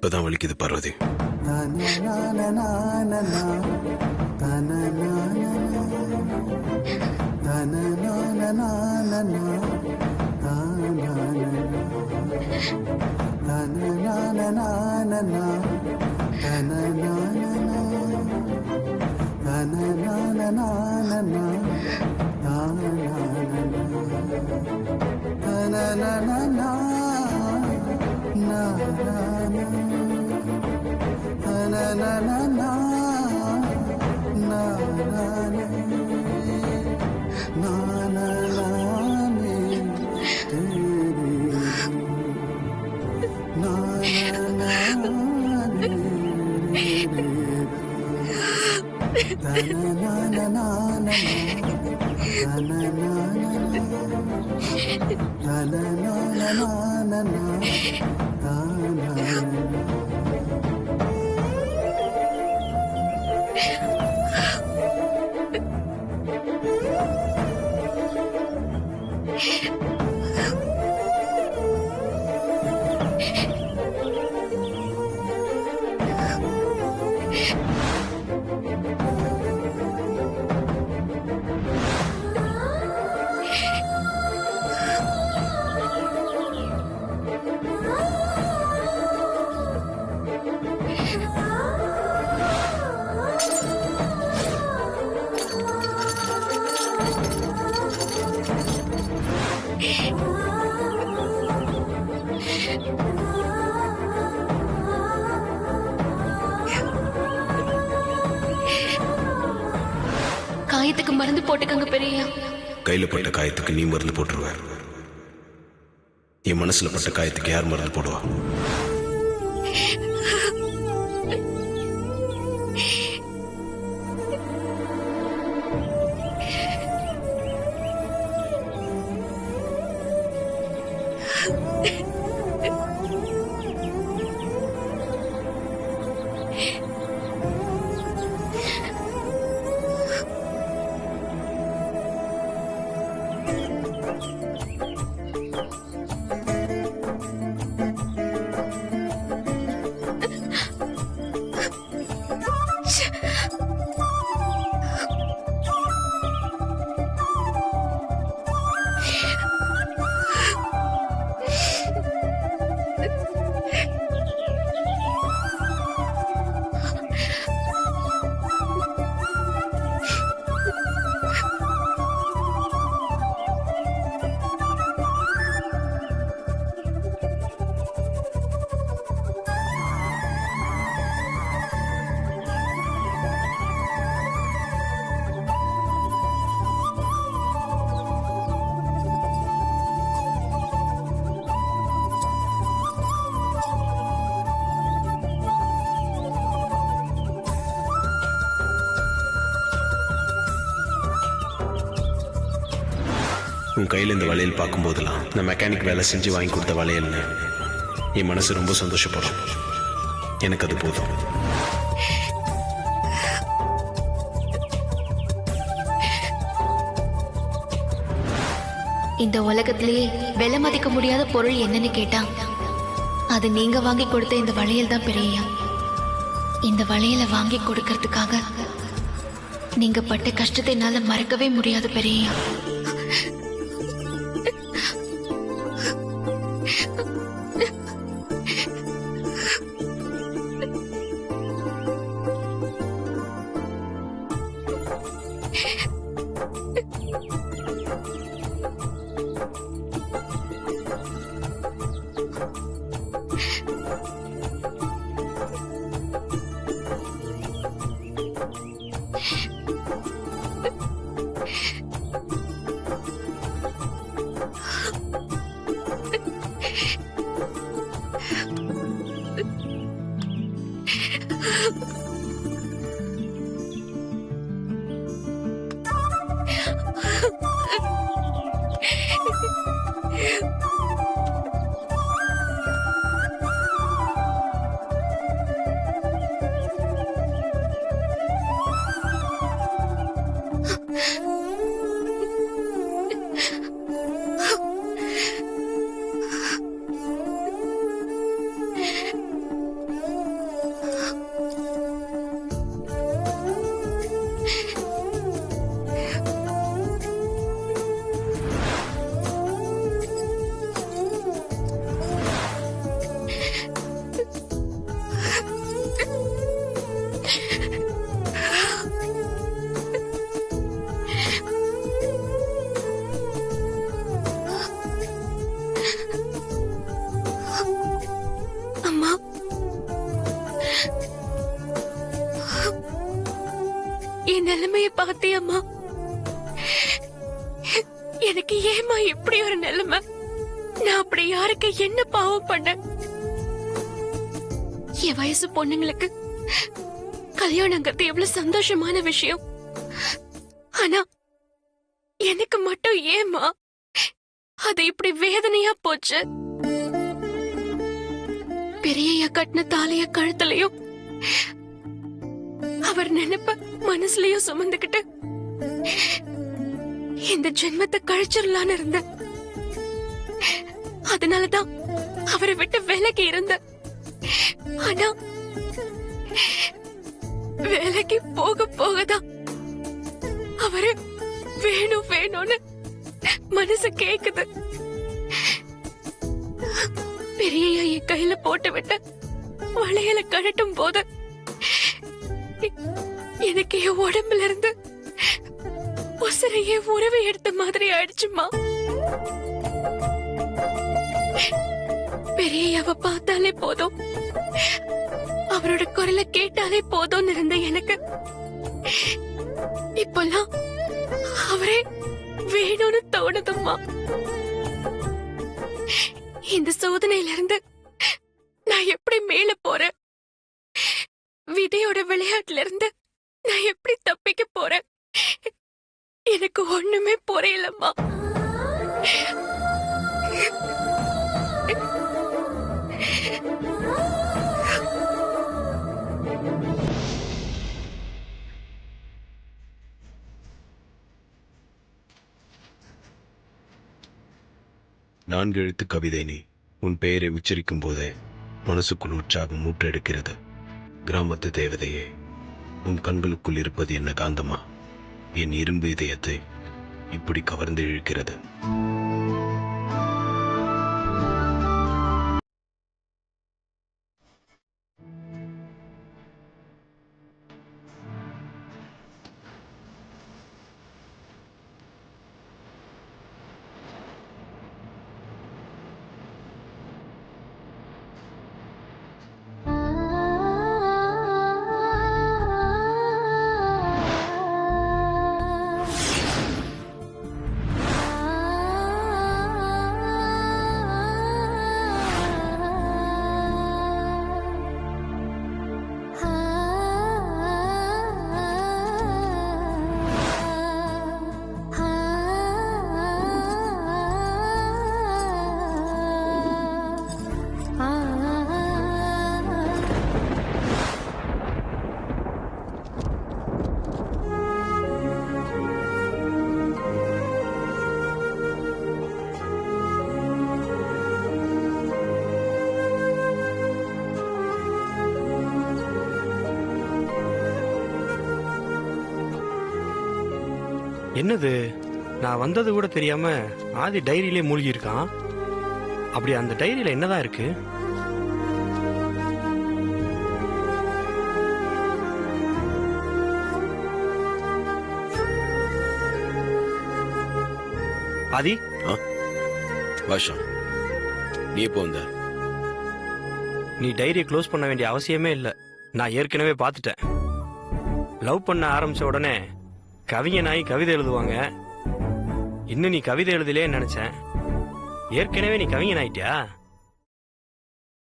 இப்பதான் வலிக்குது பார்வதி. காயத்துக்கு மருந்து போட்டுக்கங்க பெரியய்யா. கையில பட்ட காயத்துக்கு நீ மருந்து போட்டுருவ. என் மனசுல பட்ட காயத்துக்கு யார் மருந்து போடுவா? உன் கையில் இந்த வளையல் பார்க்கும்போதெல்லாம் நான் மெக்கானிக் வேலை செஞ்சு வாங்கி கொடுத்த வளையல்னு என் மனசு ரொம்ப சந்தோஷப்படும். எனக்கு அது போதும். இந்த உலகத்திலேயே விலை மதிக்க முடியாத பொருள் என்னன்னு கேட்டா அது நீங்க வாங்கி கொடுத்த இந்த வளையல் தான் பெரியய்யா. இந்த வளையலை வாங்கி கொடுக்கறதுக்காக நீங்க பட்ட கஷ்டத்தை என்னால மறக்கவே முடியாது பெரியய்யா. அம்மா, என் நிலைமைய பாத்தியம்மா? எனக்கு ஏமா இப்படி ஒரு நிலைமை? நான் அப்படி யாருக்கு என்ன பாவம் பண்ண? என் வயசு பொண்ணுங்களுக்கு கல்யாணங்கிறது எவ்வளவு சந்தோஷமான விஷயம். ஆனா எனக்கு மட்டும் ஏமா அது இப்படி வேதனையா போச்சு? பெரியய்யா கட்டின தாலிய கழுத்துலயும் அவர் நினைப்ப மனசுலயும் சுமந்துகிட்டு இந்த ஜென்மத்தை கழிச்சிடலான்னு இருந்த. அதனாலதான் அவரை விட்டு விலகி இருந்த. ஆனா வேலைக்கு போக போகதான் அவரு வேணும் வேணும்னு மனசு கேக்குது. பெரியய்யா என் கையில போட்டு விட்ட வளையல கழட்டும் போது எனக்கு என் உடம்புல இருந்து உசிரையே உறவை எடுத்த மாதிரி ஆயிடுச்சுமா. பெரியய்யாவை பார்த்தாலே போதும், அவரோட குரலை கேட்டாலே போதும்னு இருந்த எனக்கு இப்பெல்லாம் அவரே வேணும்னு தோணுதும்மா. இந்த சோதனையில இருந்து நான் எப்படி மேல போறேன்? விதையோட விளையாட்டுல இருந்து நான் எப்படி தப்பிக்க போறேன்? எனக்கு ஒண்ணுமே புரியலம்மா. நான்கு எழுத்து கவிதை நீ. உன் பெயரை உச்சரிக்கும் போதே மனசுக்குள் உற்சாகம் மூட்டெடுக்கிறது. கிராமத்து தேவதையே, உன் கண்களுக்குள் இருப்பது என்ன காந்தமா என் இரும்பு இதயத்தை இப்படி கவர்ந்து இழுக்கிறது? என்னது, நான் வந்தது கூட தெரியாம ஆதி டைரியிலே மூழ்கி இருக்கான். அப்படி அந்த டைரியில என்னதான் இருக்கு? ஆதி, வாஷம், நீ எப்போ வந்த? நீ டைரியை க்ளோஸ் பண்ண வேண்டிய அவசியமே இல்லை. நான் ஏற்கனவே பார்த்துட்டேன். லவ் பண்ண ஆரம்பிச்ச உடனே கவிஞனாய் கவிதை எழுதுவாங்க. இன்னும் நீ கவிதை எழுதலே நினைச்சேன். ஏற்கனவே நீ கவிஞன் ஆயிட்டியா?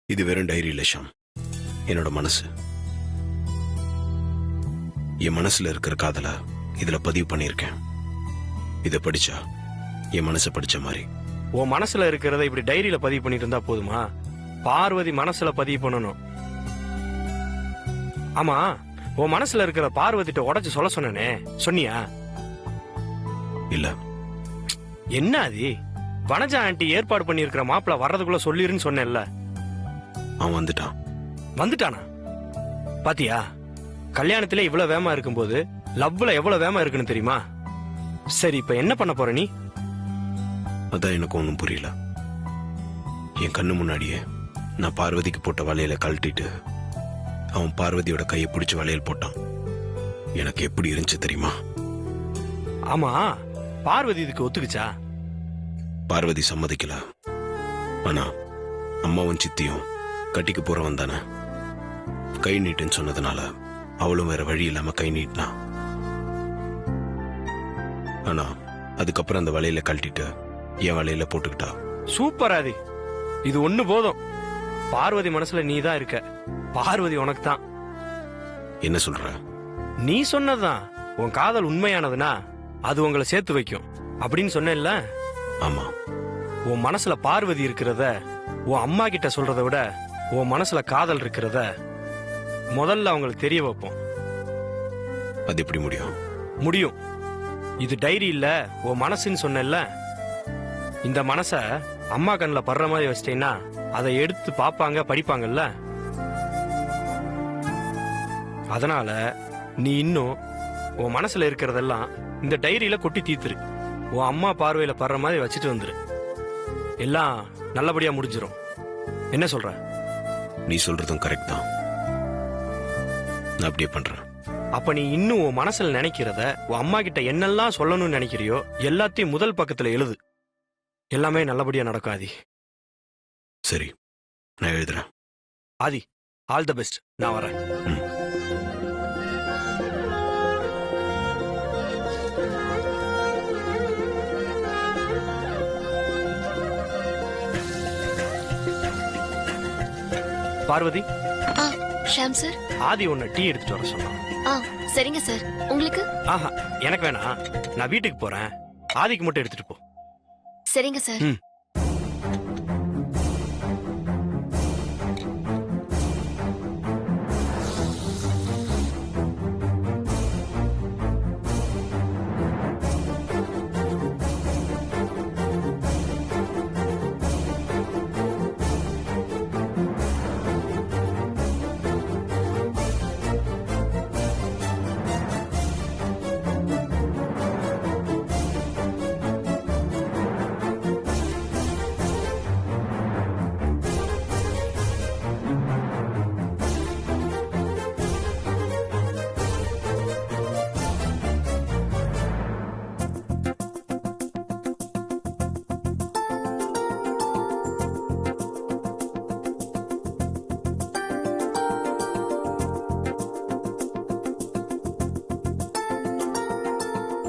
இது வெறும் டைரி இல்ல ஷாம், என்னோட மனசு. என் மனசுல இருக்கிற காதல இதுல பதிவு பண்ணிருக்கேன். இத படிச்சா என் மனசை படிச்ச மாதிரி. உன் மனசுல இருக்கிறத இப்படி டைரியில பதிவு பண்ணிட்டு இருந்தா போதுமா? பார்வதி மனசுல பதிவு பண்ணணும். ஆமா, உன் மனசுல இருக்கிற பார்வதிட்ட உடைச்சு சொல்ல சொன்னனே, சொன்னியா? இல்ல. என்ன அது? வனஜா ஆண்டி ஏற்பாடு பண்ணி இருக்கிற மாப்பிள்ள வர்றதுக்குள்ள சொல்லிருன்னு சொன்னேன்ல. அவன் வந்துட்டான். வந்துட்டானா? பாத்தியா, கல்யாணத்திலே இவ்வளவு வேமா இருக்கும்போது லவ்ல எவ்வளவு வேமா இருக்குன்னு தெரியுமா? சரி, இப்ப என்ன பண்ண போற நீ? அதான் எனக்கு ஒன்றும் புரியல. என் கண்ணு முன்னாடியே நான் பார்வதிக்கு போட்ட வலையில கழட்டிட்டு அவன் பார்வதியோட கையை பிடிச்சு வளையல் போட்டான். எனக்கு எப்படி இருந்துச்சு தெரியுமா? ஆமா, பார்வதி இதுக்கு ஒத்துக்குச்சா? பார்வதி சம்மதிக்கல. ஆனா அம்மாவும் சித்தியும் கட்டிக்கு போறவன் தானே, கை நீட்டுன்னு சொன்னதுனால அவளும் வேற வழி இல்லாம கை நீட்டினா. ஆனா அதுக்கப்புறம் அந்த வலையில கழட்டிட்டு என் வலையில போட்டுக்கிட்டா. சூப்பர் ஆதி, இது ஒண்ணு போதும். பார்வதி மனசுல நீ தான் இருக்க, பார்வதி உனக்கு தான். என்ன சொல்ற? நீ சொன்னதுதான். உன் காதல் உண்மையானதுன்னா அது உங்களை சேர்த்து வைக்கும் அப்படின்னு சொன்னேன்ல. ஆமா, உன் மனசுல பார்வதி இருக்கிறத உன் அம்மா கிட்ட சொல்றதை விட உன் மனசுல காதல் இருக்கிறத முதல்ல அவங்களுக்கு தெரிய வைப்போம். அது எப்படி முடியும்? முடியும். இது டைரி இல்ல, உன் மனசுன்னு சொன்னேன்ல. இந்த மனச அம்மா கண்ணுல படுற மாதிரி வச்சிட்டேன்னா அதை எடுத்து பாப்பாங்க, படிப்பாங்கல்ல. அதனால நீ இன்னும் உன் மனசுல இருக்கிறதெல்லாம் இந்த டைரியில கொட்டி தீத்துரு. உன் அம்மா பார்வையில படுற மாதிரி வச்சுட்டு வந்துரு. எல்லாம் நல்லபடியா முடிஞ்சிரும். என்ன சொல்ற? நீ சொல்றதும் கரெக்ட் தான். நான் அப்படியே பண்றேன். அப்ப நீ இன்னும் உன் மனசுல நினைக்கிறத உன் அம்மா கிட்ட என்னெல்லாம் சொல்லணும்னு நினைக்கிறியோ எல்லாத்தையும் முதல் பக்கத்துல எழுது. எல்லாமே நல்லபடியா நடக்கும் ஆதி. சரி, நான் எழுதுறேன். ஆதி, ஆல் தி பெஸ்ட். நான் வரேன். பார்வதி, ஷாம் சார். ஆதி உன்னை டீ எடுத்துட்டு வர சொன்னான். சரிங்க சார். உங்களுக்கு? ஆஹா, எனக்கு வேணாம். நான் வீட்டுக்கு போறேன். ஆதிக்கு மட்டும் எடுத்துட்டு போ. சரிங்க சார்.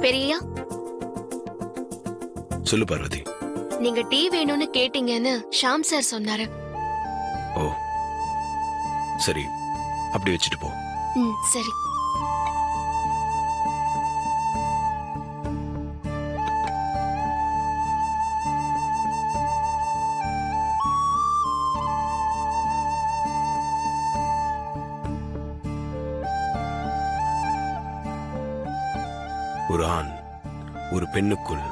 பெரியா, சொல்லு பார்வதி. நீங்க டீ வேணும்னு கேட்டீங்கன்னு ஷாம் சார் சொன்னாரு. ஓ சரி, அப்படி வச்சுட்டு போ. சரி. ஒரு ஆண் ஒரு பெண்ணுக்குள்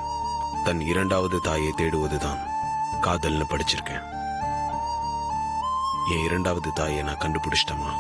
தன் இரண்டாவது தாயை தேடுவதுதான் காதல்னு படிச்சிருக்கேன். என் இரண்டாவது தாயை நான் கண்டுபிடிச்சிட்டமா?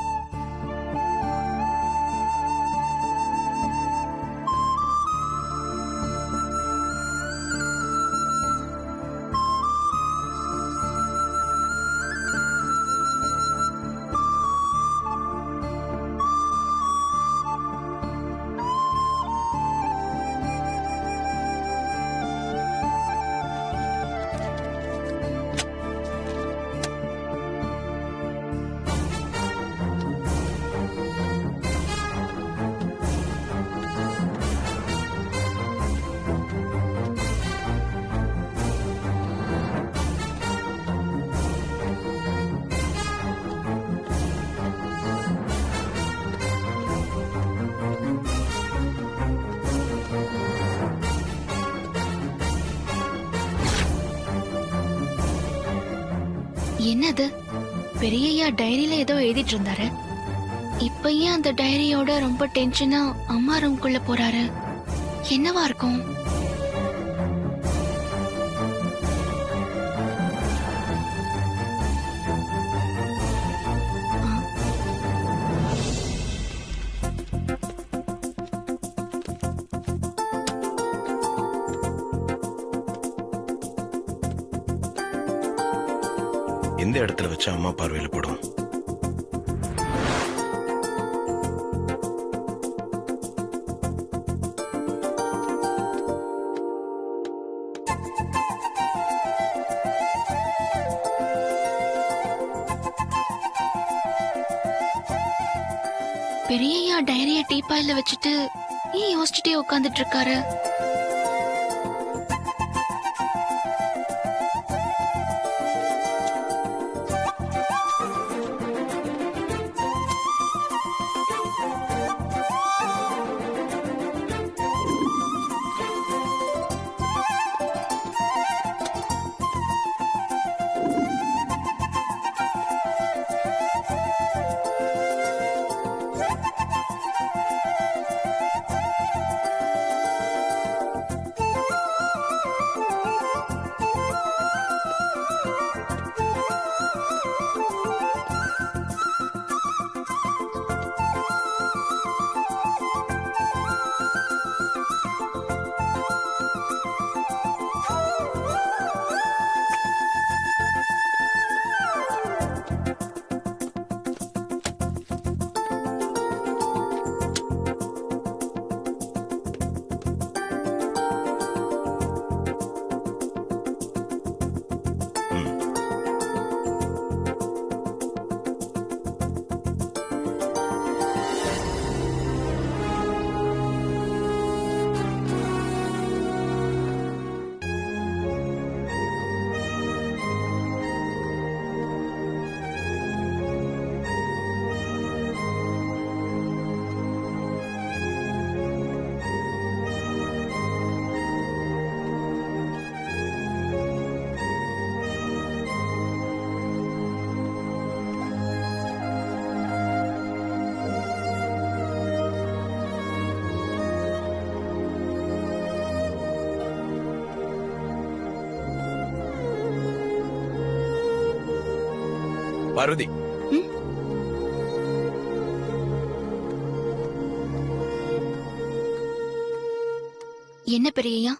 என்னது? பெரியய்யா டைரியில ஏதோ எழுதிட்டு இருந்தாரு. இப்ப ஏன் அந்த டைரியோட ரொம்ப டென்ஷனா அம்மா ரூம்குள்ள போறாரு? என்னவா இருக்கும்? எந்த இடத்துல வச்சா அம்மா பார்வையில படும்? பெரியய்யா டைரிய டீப்பாயில வச்சுட்டு ஏன் யோசிச்சுட்டே உட்காந்துட்டு இருக்காரு? பார்வதி, என்ன பெரியய்யா?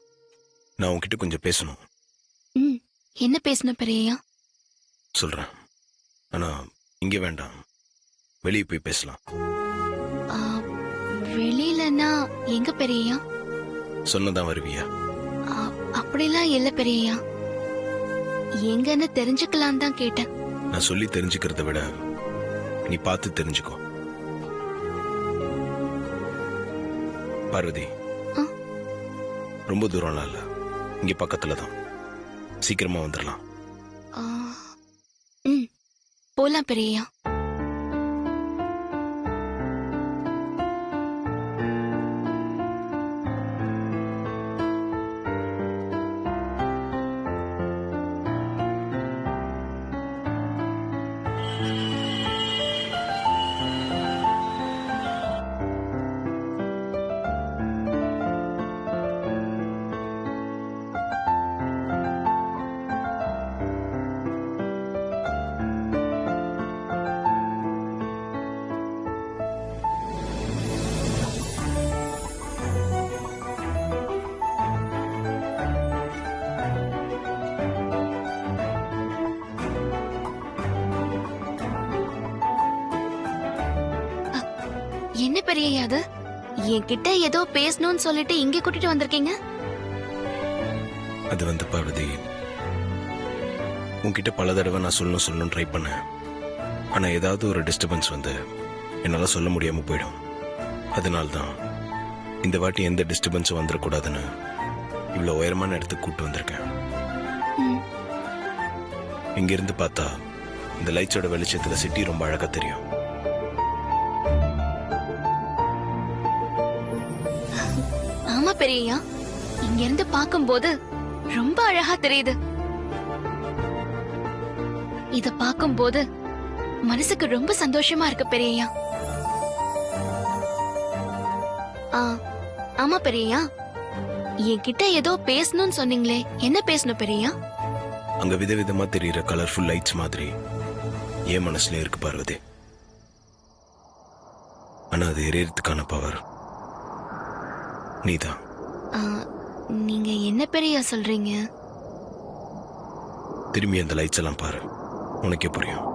நான் உன்கிட்ட கொஞ்சம் பேசணும். என்ன பேசணும் பெரியய்யா? சொல்றேன், ஆனா இங்க வேண்டாம், வெளியே போய் பேசலாம். வெளியிலன்னா எங்க பெரியய்யா? சொன்னதான் வருவியா? அப்படிலாம் இல்ல பெரியய்யா, எங்கன்னு தெரிஞ்சுக்கலாம் தான் கேட்டேன். நான் சொல்லி தெரிஞ்சுக்கிறத விட நீ பார்த்து தெரிஞ்சுக்கோ. பார்வதி, ரொம்ப தூரம்லாம் இல்ல, இங்க பக்கத்துல தான், சீக்கிரமா வந்துடலாம். போலாம் பெரியய்யா. என்ன பெரியய்யா அது? என்கிட்ட ஏதோ பேசணும்னு சொல்லிட்டு இங்க கூட்டிட்டு வந்திருக்கீங்க? அது வந்து பார்வதி, உன்கிட்ட பல தடவை நான் சொல்லணும் ட்ரை பண்ணேன். ஆனா ஏதாவது ஒரு டிஸ்டர்பன்ஸ் வந்து என்னால சொல்ல முடியாம போயிடும். அதனால்தான் இந்த வாட்டி எந்த டிஸ்டர்பன்ஸும் வந்துடக்கூடாதுன்னு இவ்வளவு உயரமான இடத்துக்கு கூட்டு வந்திருக்கேன். இங்க இருந்து பார்த்தா இந்த லைட்ஸோட வெளிச்சத்துல சிட்டி ரொம்ப அழகா தெரியும். ஆமா பெரியய்யா, இங்க இருந்து பார்க்கும்போது ரொம்ப அழகா தெரியுது. இத பார்க்கும்போது மனசுக்கு ரொம்ப சந்தோஷமா இருக்கு பெரியய்யா. ஆமா பெரியய்யா, என்கிட்ட ஏதோ பேசணும்னு சொன்னீங்களே, என்ன பேசணும் பெரியய்யா? அங்க விதவிதமா தெரியுற கலர்ஃபுல் லைட்ஸ் மாதிரி என் மனசுல இருக்கு பார்வதி. ஆனா அது எரியறதுக்கான பவர் நீதான். நீங்க என்ன பெரியய்யா சொல்றீங்க? திரும்பி அந்த லைட்ஸ் எல்லாம் பாரு, உனக்கே புரியும்.